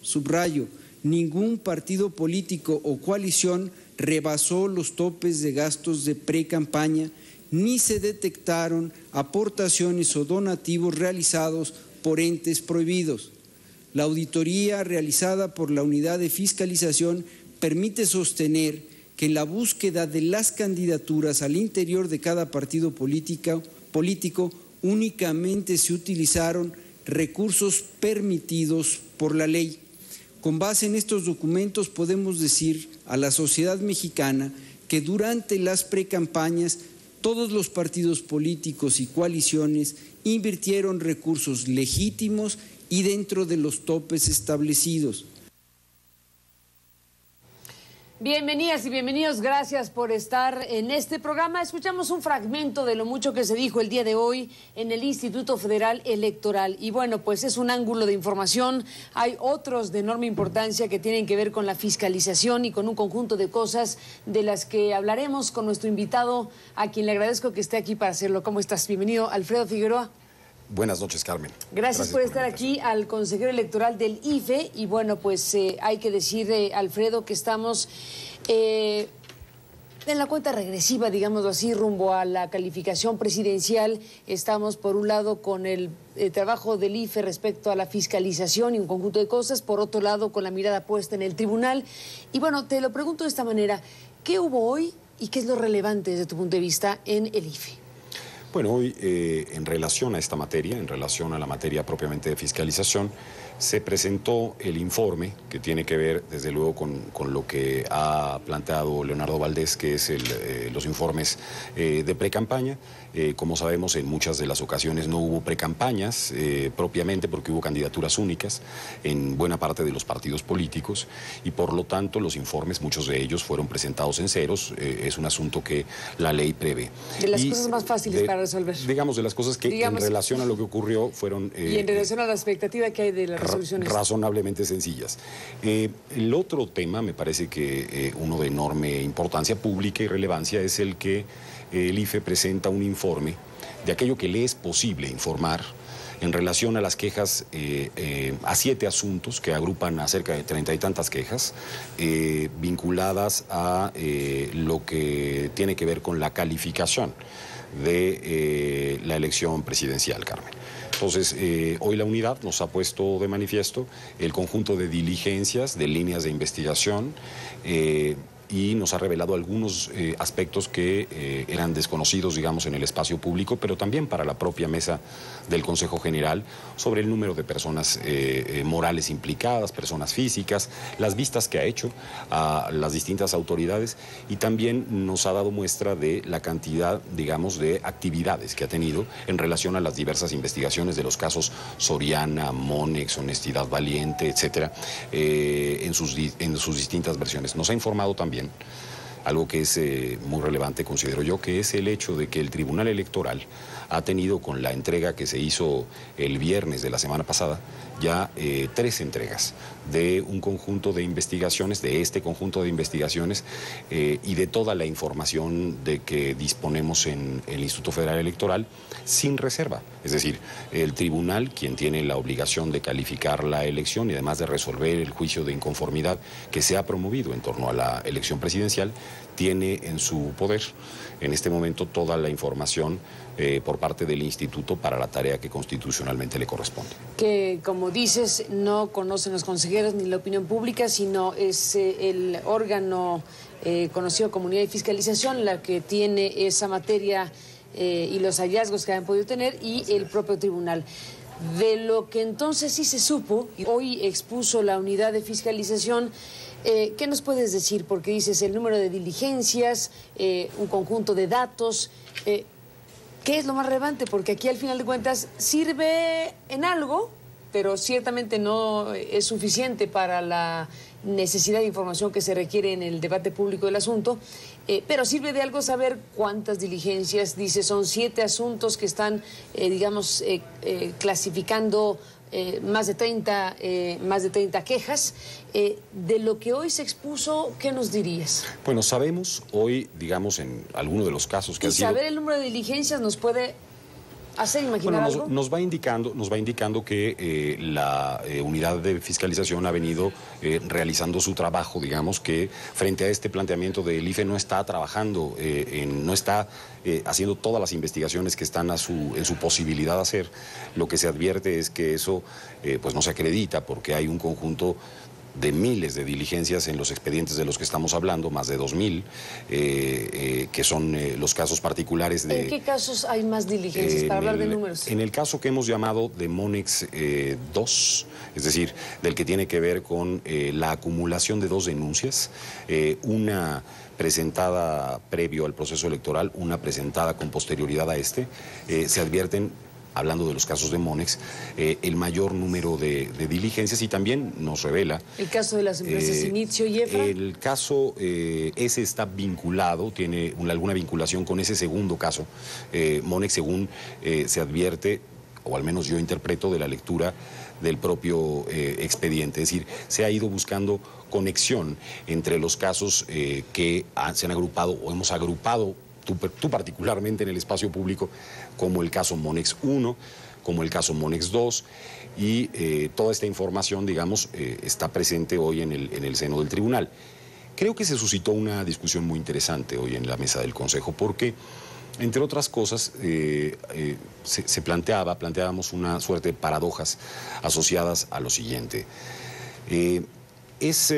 subrayo, ningún partido político o coalición rebasó los topes de gastos de pre-campaña, ni se detectaron aportaciones o donativos realizados por entes prohibidos. La auditoría realizada por la Unidad de Fiscalización permite sostener que en la búsqueda de las candidaturas al interior de cada partido político únicamente se utilizaron recursos permitidos por la ley. Con base en estos documentos podemos decir a la sociedad mexicana que durante las precampañas todos los partidos políticos y coaliciones invirtieron recursos legítimos y dentro de los topes establecidos. Bienvenidas y bienvenidos, gracias por estar en este programa. Escuchamos un fragmento de lo mucho que se dijo el día de hoy en el Instituto Federal Electoral. Y bueno, pues es un ángulo de información. Hay otros de enorme importancia que tienen que ver con la fiscalización y con un conjunto de cosas de las que hablaremos con nuestro invitado, a quien le agradezco que esté aquí para hacerlo. ¿Cómo estás? Bienvenido, Alfredo Figueroa. Buenas noches, Carmen. Gracias por estar aquí, al consejero electoral del IFE. Y bueno, pues hay que decir, Alfredo, que estamos en la cuenta regresiva, digámoslo así, rumbo a la calificación presidencial. Estamos, por un lado, con el trabajo del IFE respecto a la fiscalización y un conjunto de cosas. Por otro lado, con la mirada puesta en el tribunal. Y bueno, te lo pregunto de esta manera. ¿Qué hubo hoy y qué es lo relevante desde tu punto de vista en el IFE? Bueno, hoy en relación a esta materia, en relación a la materia propiamente de fiscalización, se presentó el informe que tiene que ver, desde luego, con lo que ha planteado Leonardo Valdés, que es los informes de precampaña. Como sabemos, en muchas de las ocasiones no hubo precampañas propiamente porque hubo candidaturas únicas en buena parte de los partidos políticos y por lo tanto los informes, muchos de ellos fueron presentados en ceros. Es un asunto que la ley prevé. De las cosas más fáciles para resolver. Digamos, de las cosas que en relación a lo que ocurrió fueron... y en relación a la expectativa que hay de las resoluciones. Razonablemente sencillas. El otro tema, me parece que uno de enorme importancia pública y relevancia, es el que el IFE presenta un informe de aquello que le es posible informar en relación a las quejas, a 7 asuntos que agrupan a cerca de 30 y tantas quejas vinculadas a lo que tiene que ver con la calificación de la elección presidencial, Carmen. Entonces, hoy la unidad nos ha puesto de manifiesto el conjunto de diligencias, de líneas de investigación, y nos ha revelado algunos aspectos que eran desconocidos, digamos, en el espacio público, pero también para la propia mesa del Consejo General, sobre el número de personas morales implicadas, personas físicas, las vistas que ha hecho a las distintas autoridades, y también nos ha dado muestra de la cantidad, digamos, de actividades que ha tenido en relación a las diversas investigaciones de los casos Soriana, Monex, Honestidad Valiente, etcétera, en sus distintas versiones. Nos ha informado también algo que es muy relevante, considero yo, que es el hecho de que el Tribunal Electoral ha tenido, con la entrega que se hizo el viernes de la semana pasada, ya 3 entregas de un conjunto de investigaciones, de este conjunto de investigaciones y de toda la información de que disponemos en el Instituto Federal Electoral sin reserva. Es decir, el tribunal, quien tiene la obligación de calificar la elección y además de resolver el juicio de inconformidad que se ha promovido en torno a la elección presidencial, tiene en su poder en este momento toda la información por parte del Instituto para la tarea que constitucionalmente le corresponde. Que, como dices, no conocen los consejeros ni la opinión pública, sino es el órgano conocido como Unidad de Fiscalización la que tiene esa materia y los hallazgos que han podido tener, y el propio tribunal. De lo que entonces sí se supo, y hoy expuso la Unidad de Fiscalización, ¿qué nos puedes decir? Porque dices el número de diligencias, un conjunto de datos. ¿Qué es lo más relevante? Porque aquí, al final de cuentas, sirve en algo, pero ciertamente no es suficiente para la necesidad de información que se requiere en el debate público del asunto, pero sirve de algo saber cuántas diligencias. Dice, son 7 asuntos que están, digamos, clasificando más de 30 quejas. De lo que hoy se expuso, ¿qué nos dirías? Bueno, sabemos hoy, digamos, en alguno de los casos que y saber el número de diligencias nos puede hacer imaginar algo? Nos va indicando que la unidad de fiscalización ha venido realizando su trabajo, digamos que frente a este planteamiento del IFE no está trabajando, no está haciendo todas las investigaciones que están en su posibilidad de hacer. Lo que se advierte es que eso pues no se acredita porque hay un conjunto de miles de diligencias en los expedientes de los que estamos hablando, más de 2.000, que son los casos particulares de... ¿En qué casos hay más diligencias, para hablar de números? En el caso que hemos llamado de Monex 2, es decir, del que tiene que ver con la acumulación de 2 denuncias, una presentada previo al proceso electoral, una presentada con posterioridad a este, se advierten, hablando de los casos de Monex, el mayor número de diligencias y también nos revela... ¿El caso de las empresas Inicio y EFRA? El caso, ese está vinculado, tiene alguna vinculación con ese segundo caso. Monex, según se advierte, o al menos yo interpreto de la lectura del propio expediente, es decir, se ha ido buscando conexión entre los casos que se han agrupado o hemos agrupado, tú particularmente en el espacio público, como el caso Monex 1, como el caso Monex 2, y toda esta información, digamos, está presente hoy en el seno del tribunal. Creo que se suscitó una discusión muy interesante hoy en la mesa del Consejo, porque, entre otras cosas, planteábamos una suerte de paradojas asociadas a lo siguiente. Es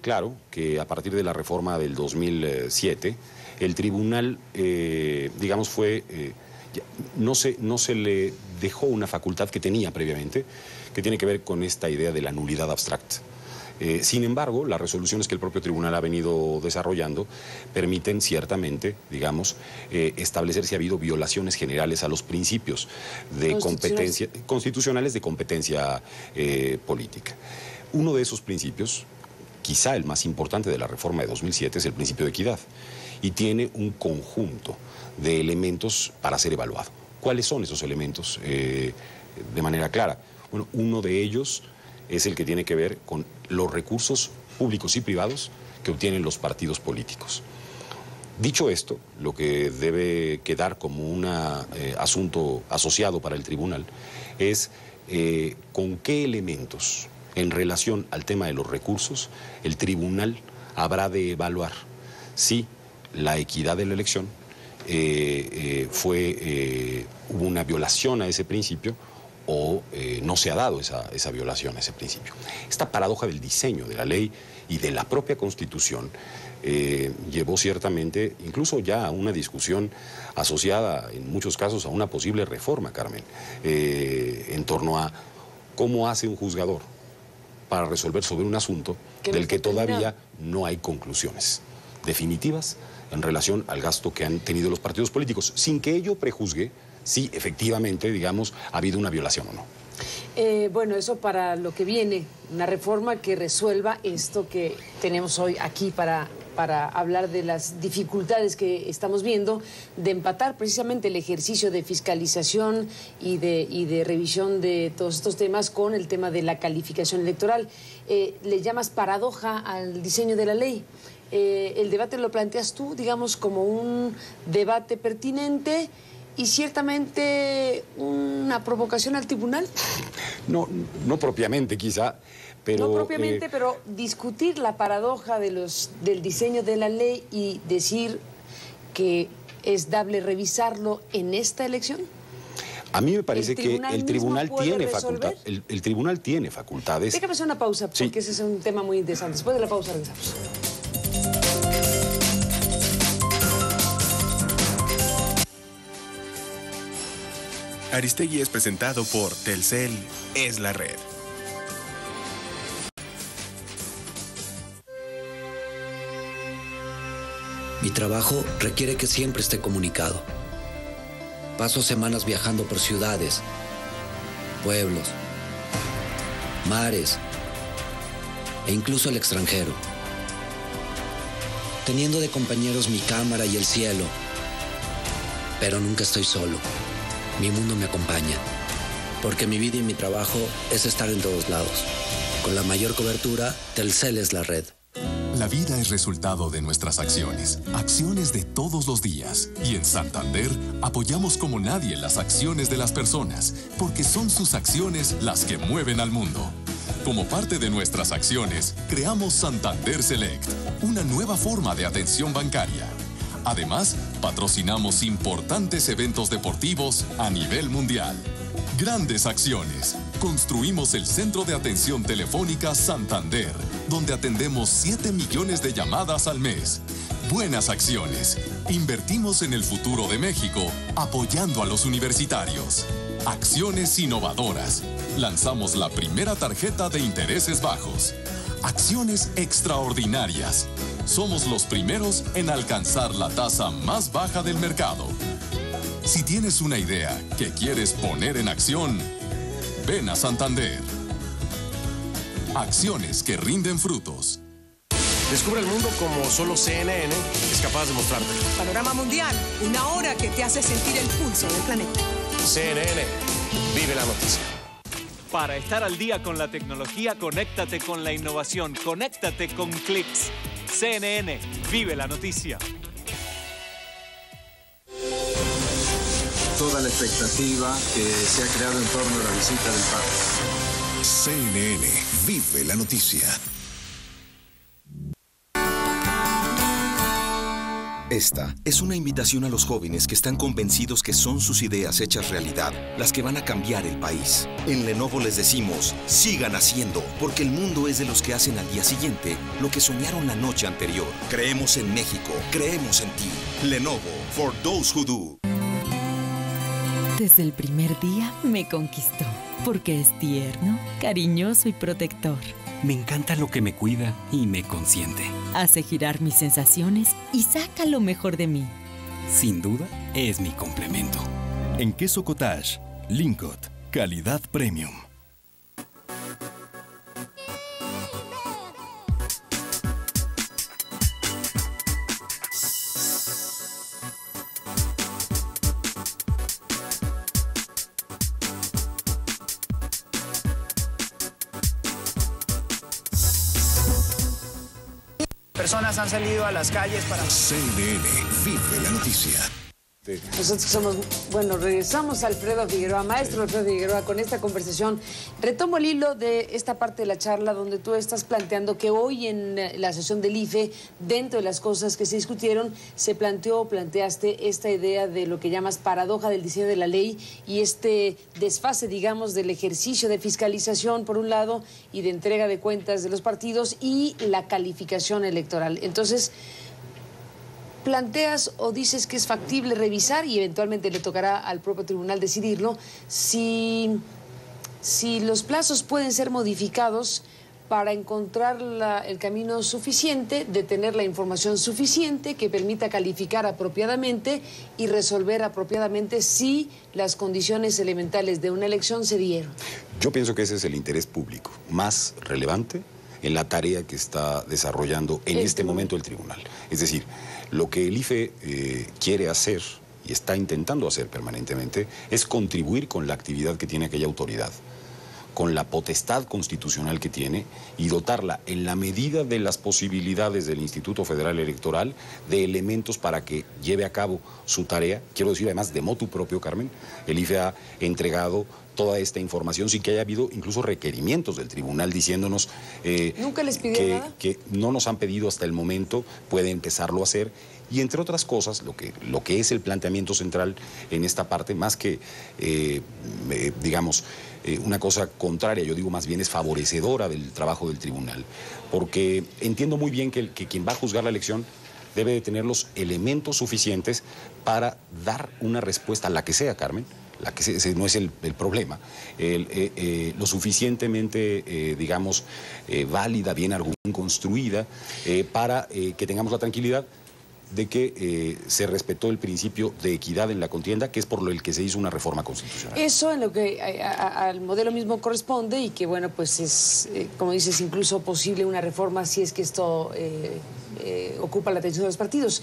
claro que a partir de la reforma del 2007, el tribunal, digamos, no se le dejó una facultad que tenía previamente, que tiene que ver con esta idea de la nulidad abstracta. Sin embargo, las resoluciones que el propio tribunal ha venido desarrollando permiten ciertamente, digamos, establecer si ha habido violaciones generales a los principios de constitucionales de competencia política. Uno de esos principios, quizá el más importante de la reforma de 2007, es el principio de equidad, y tiene un conjunto de elementos para ser evaluado. ¿Cuáles son esos elementos de manera clara? Bueno, uno de ellos es el que tiene que ver con los recursos públicos y privados que obtienen los partidos políticos. Dicho esto, lo que debe quedar como un asunto asociado para el tribunal es con qué elementos en relación al tema de los recursos el tribunal habrá de evaluar si la equidad de la elección hubo una violación a ese principio o no se ha dado esa violación a ese principio. Esta paradoja del diseño de la ley y de la propia Constitución llevó ciertamente incluso ya a una discusión asociada en muchos casos a una posible reforma, Carmen, en torno a cómo hace un juzgador para resolver sobre un asunto del que todavía no hay conclusiones definitivas en relación al gasto que han tenido los partidos políticos, sin que ello prejuzgue si efectivamente, digamos, ha habido una violación o no. Bueno, eso para lo que viene, una reforma que resuelva esto que tenemos hoy aquí para hablar de las dificultades que estamos viendo, de empatar precisamente el ejercicio de fiscalización y de revisión de todos estos temas con el tema de la calificación electoral. ¿Le llamas paradoja al diseño de la ley? El debate lo planteas tú, digamos, como un debate pertinente y ciertamente una provocación al tribunal. No propiamente, quizá, pero... No propiamente, pero discutir la paradoja del diseño de la ley y decir que es dable revisarlo en esta elección. A mí me parece que el tribunal tiene facultad. El tribunal tiene facultades. Déjame hacer una pausa, porque ese es un tema muy interesante. Después de la pausa regresamos. Aristegui es presentado por Telcel es la red. Mi trabajo requiere que siempre esté comunicado. Paso semanas viajando por ciudades, pueblos, mares e incluso el extranjero. Teniendo de compañeros mi cámara y el cielo, pero nunca estoy solo. Mi mundo me acompaña, porque mi vida y mi trabajo es estar en todos lados. Con la mayor cobertura, Telcel es la red. La vida es resultado de nuestras acciones, acciones de todos los días. Y en Santander apoyamos como nadie las acciones de las personas, porque son sus acciones las que mueven al mundo. Como parte de nuestras acciones, creamos Santander Select, una nueva forma de atención bancaria. Además, patrocinamos importantes eventos deportivos a nivel mundial. Grandes acciones. Construimos el Centro de Atención Telefónica Santander, donde atendemos 7 millones de llamadas al mes. Buenas acciones. Invertimos en el futuro de México, apoyando a los universitarios. Acciones innovadoras. Lanzamos la primera tarjeta de intereses bajos. Acciones extraordinarias. Somos los primeros en alcanzar la tasa más baja del mercado. Si tienes una idea que quieres poner en acción, ven a Santander. Acciones que rinden frutos. Descubre el mundo como solo CNN es capaz de mostrarte. Panorama Mundial, una hora que te hace sentir el pulso del planeta. CNN, vive la noticia. Para estar al día con la tecnología, conéctate con la innovación, conéctate con Clix. CNN, vive la noticia. Toda la expectativa que se ha creado en torno a la visita del Papa. CNN, vive la noticia. Esta es una invitación a los jóvenes que están convencidos que son sus ideas hechas realidad las que van a cambiar el país. En Lenovo les decimos, sigan haciendo, porque el mundo es de los que hacen al día siguiente lo que soñaron la noche anterior. Creemos en México, creemos en ti. Lenovo, for those who do. Desde el primer día me conquistó, porque es tierno, cariñoso y protector. Me encanta lo que me cuida y me consiente. Hace girar mis sensaciones y saca lo mejor de mí. Sin duda, es mi complemento. En queso cottage, Lincott, calidad premium. Personas han salido a las calles para... CNN, vive la noticia. Nosotros somos, bueno, regresamos a Alfredo Figueroa, maestro Alfredo Figueroa, con esta conversación. Retomo el hilo de esta parte de la charla donde tú estás planteando que hoy en la sesión del IFE, dentro de las cosas que se discutieron, se planteaste esta idea de lo que llamas paradoja del diseño de la ley y este desfase, digamos, del ejercicio de fiscalización, por un lado, y de entrega de cuentas de los partidos y la calificación electoral. Entonces, planteas o dices que es factible revisar y eventualmente le tocará al propio tribunal decidirlo si los plazos pueden ser modificados para encontrar el camino suficiente de tener la información suficiente que permita calificar apropiadamente y resolver apropiadamente si las condiciones elementales de una elección se dieron. Yo pienso que ese es el interés público más relevante en la tarea que está desarrollando en este momento el tribunal. Es decir, lo que el IFE quiere hacer y está intentando hacer permanentemente es contribuir con la actividad que tiene aquella autoridad, con la potestad constitucional que tiene y dotarla en la medida de las posibilidades del Instituto Federal Electoral de elementos para que lleve a cabo su tarea. Quiero decir, además, de motu propio, Carmen, el IFE ha entregado toda esta información sin que haya habido incluso requerimientos del tribunal diciéndonos ¿Nunca les pidió nada? Que no nos han pedido hasta el momento, puede empezarlo a hacer. Y entre otras cosas, lo que es el planteamiento central en esta parte, más que, digamos, una cosa contraria, yo digo más bien es favorecedora del trabajo del tribunal, porque entiendo muy bien que quien va a juzgar la elección debe de tener los elementos suficientes para dar una respuesta, la que sea, Carmen, la que ese no es el problema, lo suficientemente, digamos, válida, bien construida, para que tengamos la tranquilidad de que se respetó el principio de equidad en la contienda, que es por el que se hizo una reforma constitucional. Eso en lo que al modelo mismo corresponde y que, bueno, pues es, como dices, incluso posible una reforma si es que esto ocupa la atención de los partidos.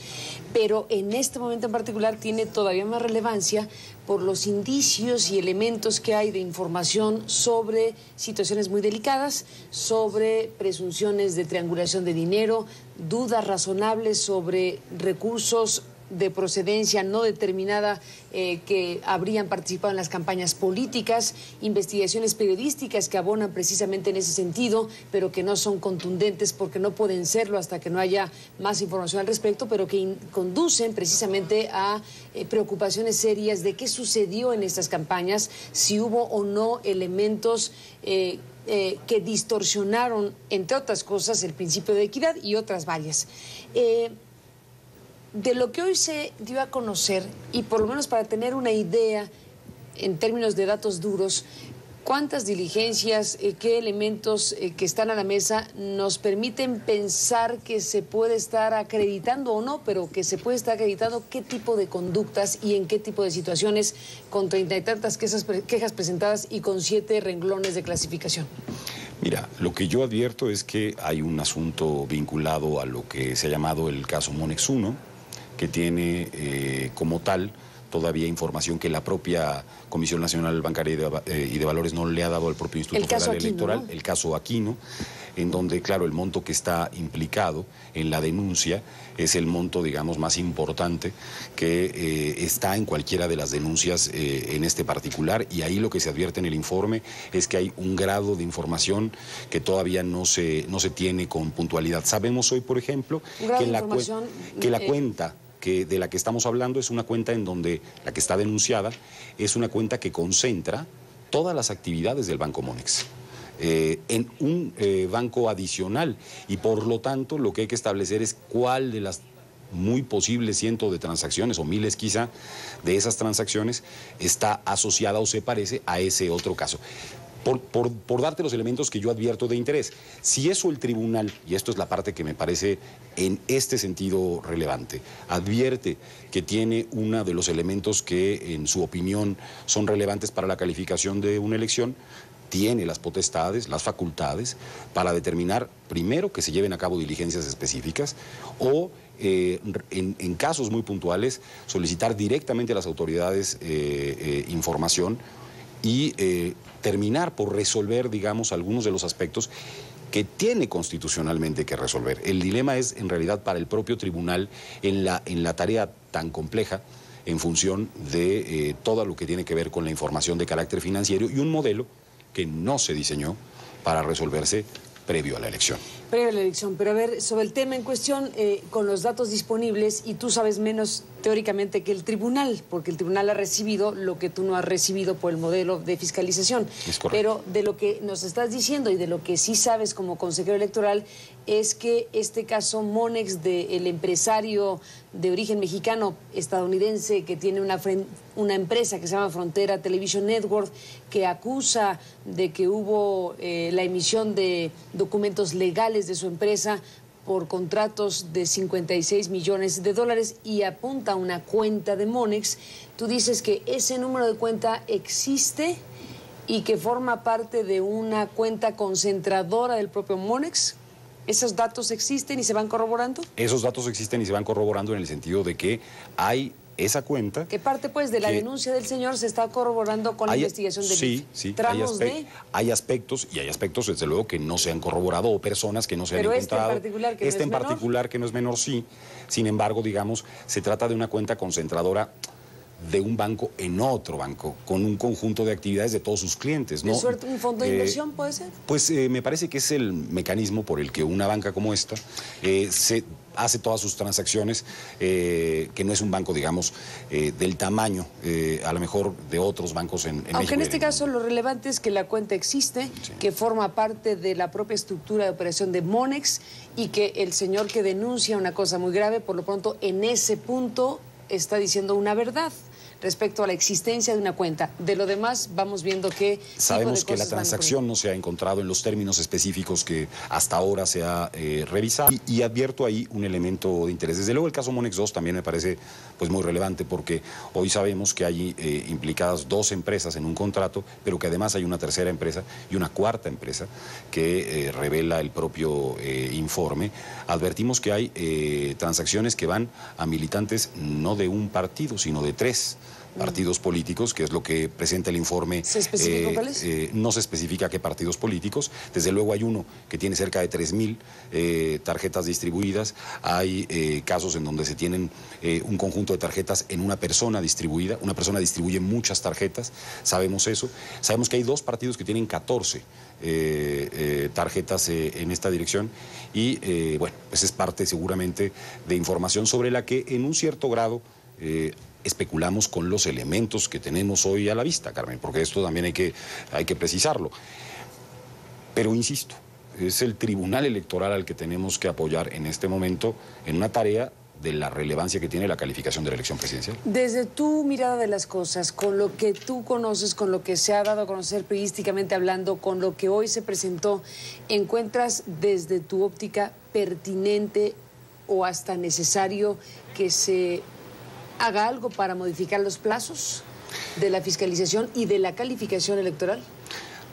Pero en este momento en particular tiene todavía más relevancia por los indicios y elementos que hay de información sobre situaciones muy delicadas, sobre presunciones de triangulación de dinero, dudas razonables sobre recursos de procedencia no determinada que habrían participado en las campañas políticas, investigaciones periodísticas que abonan precisamente en ese sentido, pero que no son contundentes porque no pueden serlo hasta que no haya más información al respecto, pero que conducen precisamente a preocupaciones serias de qué sucedió en estas campañas, si hubo o no elementos que distorsionaron, entre otras cosas, el principio de equidad y otras varias. De lo que hoy se dio a conocer, y por lo menos para tener una idea en términos de datos duros, ¿cuántas diligencias, qué elementos que están a la mesa nos permiten pensar que se puede estar acreditando o no, pero que se puede estar acreditando qué tipo de conductas y en qué tipo de situaciones, con 30 y tantas quejas presentadas y con 7 renglones de clasificación? Mira, lo que yo advierto es que hay un asunto vinculado a lo que se ha llamado el caso Monex 1, que tiene como tal todavía información que la propia Comisión Nacional Bancaria y de Valores no le ha dado al propio Instituto Federal Electoral, ¿no? El caso Aquino, en donde, claro, el monto que está implicado en la denuncia es el monto, digamos, más importante que está en cualquiera de las denuncias en este particular, y ahí lo que se advierte en el informe es que hay un grado de información que todavía no se tiene con puntualidad. Sabemos hoy, por ejemplo, que la cuenta de la que estamos hablando es una cuenta en donde la que está denunciada es una cuenta que concentra todas las actividades del Banco Monex en un banco adicional, y por lo tanto lo que hay que establecer es cuál de las muy posibles cientos de transacciones o miles quizá de esas transacciones está asociada o se parece a ese otro caso. Por darte los elementos que yo advierto de interés, si eso el tribunal, y esto es la parte que me parece en este sentido relevante, advierte que tiene uno de los elementos que en su opinión son relevantes para la calificación de una elección, tiene las potestades, las facultades para determinar primero que se lleven a cabo diligencias específicas o en casos muy puntuales solicitar directamente a las autoridades información y terminar por resolver, digamos, algunos de los aspectos que tiene constitucionalmente que resolver. El dilema es, en realidad, para el propio tribunal en la tarea tan compleja en función de todo lo que tiene que ver con la información de carácter financiero y un modelo que no se diseñó para resolverse previo a la elección. Previo a la elección, pero a ver, sobre el tema en cuestión, con los datos disponibles, y tú sabes menos teóricamente que el tribunal, porque el tribunal ha recibido lo que tú no has recibido por el modelo de fiscalización. Es correcto. Pero de lo que nos estás diciendo y de lo que sí sabes como consejero electoral es que este caso Monex del empresario de origen mexicano estadounidense que tiene una empresa que se llama Frontera Television Network, que acusa de que hubo la emisión de documentos legales de su empresa por contratos de $56 millones y apunta a una cuenta de Monex. Tú dices que ese número de cuenta existe y que forma parte de una cuenta concentradora del propio Monex. ¿Esos datos existen y se van corroborando? Esos datos existen y se van corroborando en el sentido de que hay esa cuenta. ¿Qué parte, pues, de la denuncia del señor se está corroborando con la investigación del IFE? Sí, hay aspectos, desde luego, que no se han corroborado, o personas que no se han encontrado. Este en particular, que no es menor, sí. Sin embargo, digamos, se trata de una cuenta concentradora de un banco en otro banco, con un conjunto de actividades de todos sus clientes, ¿no? ¿De suerte un fondo de inversión puede ser? Pues me parece que es el mecanismo por el que una banca como esta se hace todas sus transacciones, que no es un banco, digamos, del tamaño, a lo mejor, de otros bancos en México. Aunque en este caso lo relevante es que la cuenta existe, que forma parte de la propia estructura de operación de Monex y que el señor que denuncia una cosa muy grave, por lo pronto, en ese punto está diciendo una verdad. respecto a la existencia de una cuenta. De lo demás, vamos viendo qué sabemos que la transacción no se ha encontrado en los términos específicos que hasta ahora se ha revisado y advierto ahí un elemento de interés. Desde luego el caso Monex 2 también me parece pues muy relevante porque hoy sabemos que hay implicadas 2 empresas en un contrato, pero que además hay una tercera empresa y una cuarta empresa que revela el propio informe. Advertimos que hay transacciones que van a militantes no de un partido, sino de 3 partidos políticos, que es lo que presenta el informe. ¿Se especifica cuáles? No se especifica qué partidos políticos. Desde luego hay uno que tiene cerca de 3.000 tarjetas distribuidas. Hay casos en donde se tienen un conjunto de tarjetas en una persona distribuida. Una persona distribuye muchas tarjetas, sabemos eso. Sabemos que hay 2 partidos que tienen 14 tarjetas en esta dirección y bueno, pues es parte seguramente de información sobre la que en un cierto grado especulamos con los elementos que tenemos hoy a la vista, Carmen, porque esto también hay que precisarlo. Pero insisto, es el Tribunal Electoral al que tenemos que apoyar en este momento en una tarea de la relevancia que tiene la calificación de la elección presidencial. Desde tu mirada de las cosas, con lo que tú conoces, con lo que se ha dado a conocer periodísticamente hablando, con lo que hoy se presentó, ¿encuentras desde tu óptica pertinente o hasta necesario que se haga algo para modificar los plazos de la fiscalización y de la calificación electoral?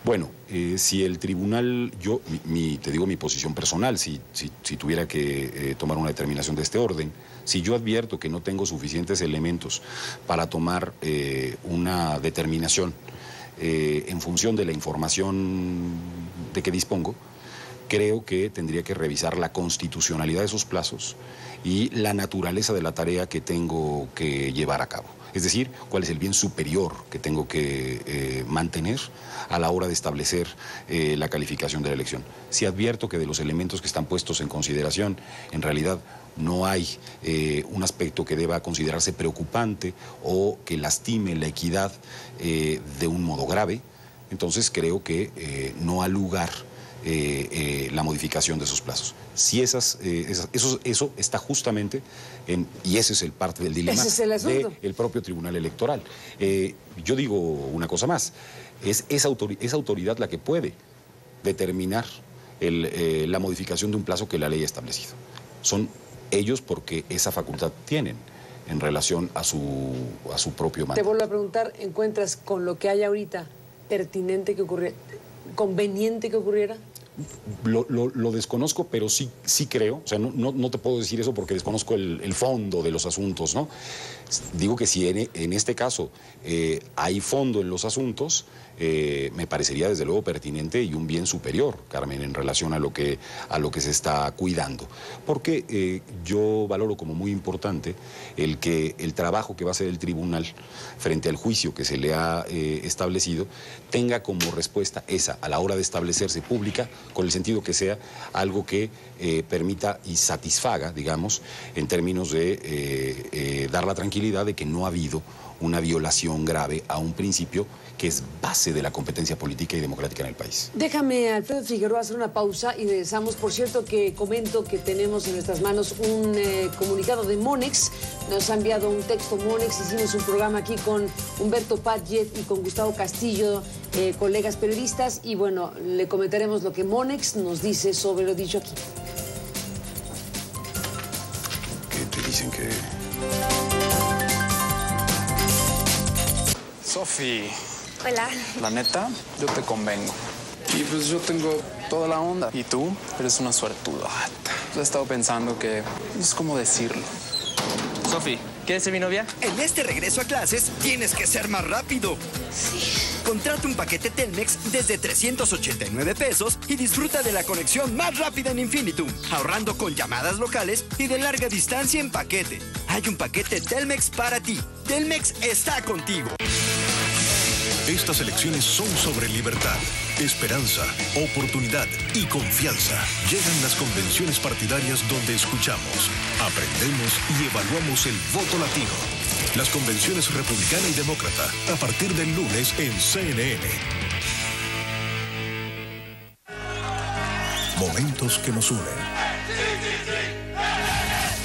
Bueno, si el tribunal, te digo mi posición personal, si tuviera que tomar una determinación de este orden, si yo advierto que no tengo suficientes elementos para tomar una determinación en función de la información de que dispongo, creo que tendría que revisar la constitucionalidad de esos plazos y la naturaleza de la tarea que tengo que llevar a cabo. Es decir, cuál es el bien superior que tengo que mantener a la hora de establecer la calificación de la elección. Si advierto que de los elementos que están puestos en consideración, en realidad no hay un aspecto que deba considerarse preocupante o que lastime la equidad de un modo grave, entonces creo que no ha lugar la modificación de esos plazos. Si eso está justamente y ese es el parte del dilema del propio Tribunal Electoral. Yo digo una cosa más, es esa autoridad la que puede determinar la modificación de un plazo que la ley ha establecido. Son ellos porque esa facultad tienen en relación a su propio mandato. Te vuelvo a preguntar, ¿encuentras con lo que hay ahorita pertinente que ocurriera, conveniente que ocurriera? Lo desconozco, pero sí creo, o sea, no te puedo decir eso porque desconozco el fondo de los asuntos, ¿no? Digo que si en este caso hay fondo en los asuntos, me parecería desde luego pertinente y un bien superior, Carmen, en relación a lo que se está cuidando. Porque yo valoro como muy importante el que el trabajo que va a hacer el tribunal frente al juicio que se le ha establecido tenga como respuesta esa, a la hora de establecerse pública, con el sentido que sea algo que permita y satisfaga, digamos, en términos de dar la tranquilidad de que no ha habido una violación grave a un principio que es base de la competencia política y democrática en el país. Déjame, Alfredo Figueroa, hacer una pausa y regresamos. Por cierto, que comento que tenemos en nuestras manos un comunicado de Monex. Nos ha enviado un texto Monex. Hicimos un programa aquí con Humberto Padgett y con Gustavo Castillo, colegas periodistas, y bueno, le comentaremos lo que Monex nos dice sobre lo dicho aquí. ¿Qué te dicen que...? Sofi. Hola. La neta, yo te convengo. Y pues yo tengo toda la onda. Y tú eres una suertuda. He estado pensando que no es como decirlo. Sofi, ¿quieres ser mi novia? En este regreso a clases tienes que ser más rápido. Sí. Contrata un paquete Telmex desde 389 pesos y disfruta de la conexión más rápida en Infinitum, ahorrando con llamadas locales y de larga distancia en paquete. Hay un paquete Telmex para ti. Telmex está contigo. Estas elecciones son sobre libertad, esperanza, oportunidad y confianza. Llegan las convenciones partidarias donde escuchamos, aprendemos y evaluamos el voto latino. Las convenciones republicana y demócrata, a partir del lunes en CNN. Momentos que nos unen.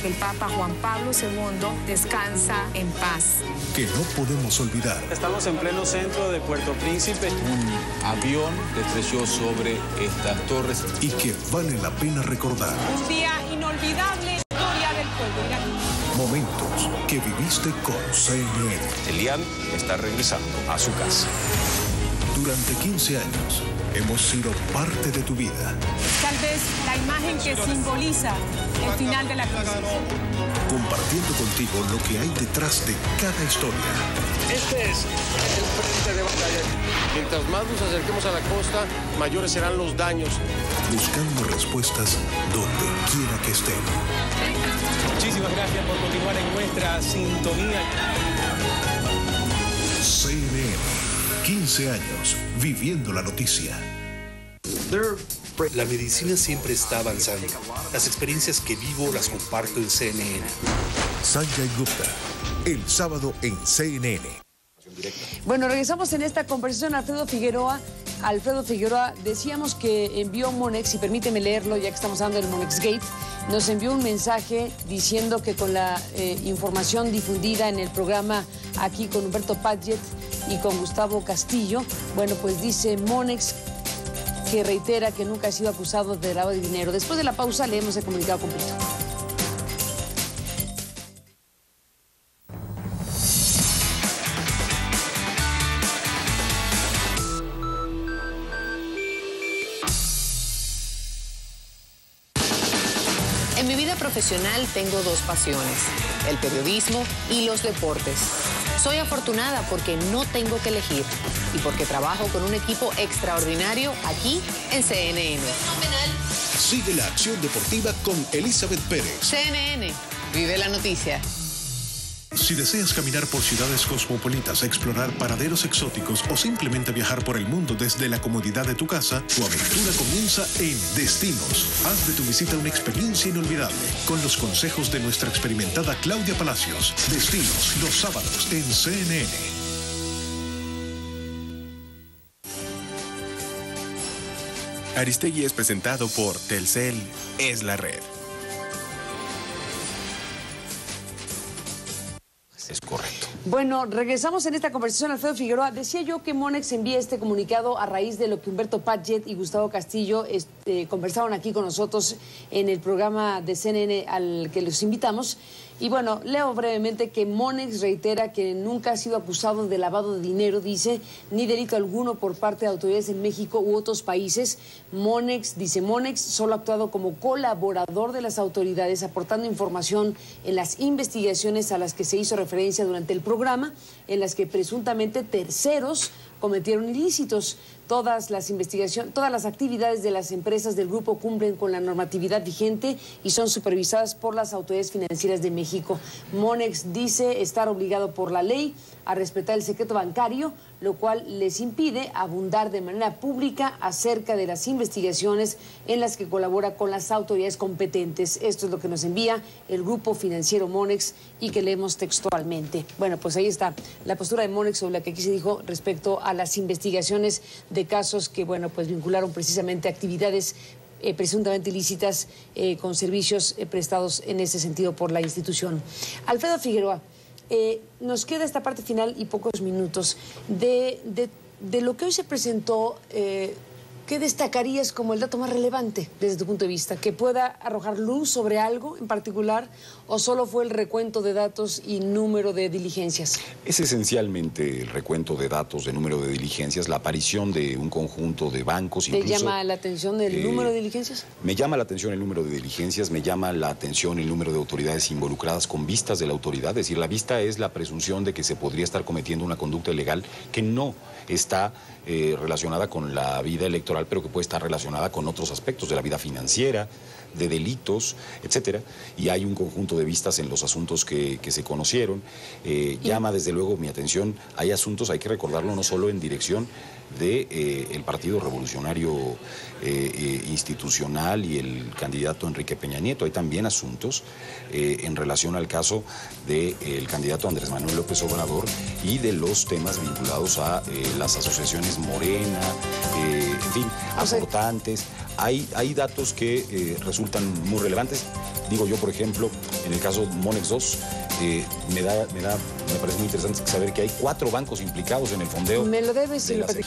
El Papa Juan Pablo II descansa en paz. Que no podemos olvidar. Estamos en pleno centro de Puerto Príncipe. Un avión estrelló sobre estas torres. Y que vale la pena recordar. Un día inolvidable, historia del pueblo iraní. Momentos que viviste con CNN. Elian está regresando a su casa. Durante 15 años hemos sido parte de tu vida. Tal vez la imagen que simboliza el final de la crisis. Compartiendo contigo lo que hay detrás de cada historia. Este es el frente de batalla. Mientras más nos acerquemos a la costa, mayores serán los daños. Buscando respuestas donde quiera que estén. Muchísimas gracias por continuar en nuestra sintonía. CNN. 15 años viviendo la noticia. La medicina siempre está avanzando. Las experiencias que vivo las comparto en CNN. Sanjay Gupta, el sábado en CNN. Bueno, regresamos en esta conversación. Alfredo Figueroa, decíamos que envió Monex, y permíteme leerlo ya que estamos hablando del Monex Gate, nos envió un mensaje diciendo que con la información difundida en el programa aquí con Humberto Padgett y con Gustavo Castillo, bueno, pues dice Monex que reitera que nunca ha sido acusado de lavado de dinero. Después de la pausa leemos el comunicado completo. En mi vida profesional tengo dos pasiones, el periodismo y los deportes. Soy afortunada porque no tengo que elegir y porque trabajo con un equipo extraordinario aquí en CNN. Sigue la acción deportiva con Elizabeth Pérez. CNN, vive la noticia. Si deseas caminar por ciudades cosmopolitas, explorar paraderos exóticos o simplemente viajar por el mundo desde la comodidad de tu casa, tu aventura comienza en Destinos. Haz de tu visita una experiencia inolvidable con los consejos de nuestra experimentada Claudia Palacios. Destinos, los sábados en CNN. Aristegui es presentado por Telcel es la red. Es correcto. Bueno, regresamos en esta conversación. Alfredo Figueroa, decía yo que Monex envía este comunicado a raíz de lo que Humberto Padgett y Gustavo Castillo conversaron aquí con nosotros en el programa de CNN al que los invitamos. Y bueno, leo brevemente que Monex reitera que nunca ha sido acusado de lavado de dinero, dice, ni delito alguno por parte de autoridades en México u otros países. Monex solo ha actuado como colaborador de las autoridades, aportando información en las investigaciones a las que se hizo referencia durante el programa, en las que presuntamente terceros cometieron ilícitos. Todas las actividades de las empresas del grupo cumplen con la normatividad vigente y son supervisadas por las autoridades financieras de México. Monex dice estar obligado por la ley a respetar el secreto bancario, lo cual les impide abundar de manera pública acerca de las investigaciones en las que colabora con las autoridades competentes. Esto es lo que nos envía el grupo financiero Monex y que leemos textualmente. Bueno, pues ahí está la postura de Monex sobre la que aquí se dijo respecto a las investigaciones de casos que, bueno, pues vincularon precisamente actividades presuntamente ilícitas con servicios prestados en ese sentido por la institución. Alfredo Figueroa, nos queda esta parte final y pocos minutos de lo que hoy se presentó. ¿Qué destacarías como el dato más relevante desde tu punto de vista? ¿Que pueda arrojar luz sobre algo en particular o solo fue el recuento de datos y número de diligencias? Es esencialmente el recuento de datos, de número de diligencias, la aparición de un conjunto de bancos. ¿Te llama la atención el número de diligencias? Me llama la atención el número de diligencias, me llama la atención el número de autoridades involucradas con vistas de la autoridad. Es decir, la vista es la presunción de que se podría estar cometiendo una conducta ilegal que no está relacionada con la vida electoral, pero que puede estar relacionada con otros aspectos de la vida financiera, de delitos, etcétera. Y hay un conjunto de vistas en los asuntos que se conocieron. Llama desde luego mi atención. Hay asuntos, hay que recordarlo, no solo en dirección de el Partido Revolucionario Institucional y el candidato Enrique Peña Nieto. Hay también asuntos en relación al caso del candidato Andrés Manuel López Obrador y de los temas vinculados a las asociaciones Morena, en fin, aportantes. hay datos que resultan muy relevantes. Digo yo, por ejemplo, en el caso Monex 2, me parece muy interesante saber que hay 4 bancos implicados en el fondeo. Me lo debes, de señor Patrick.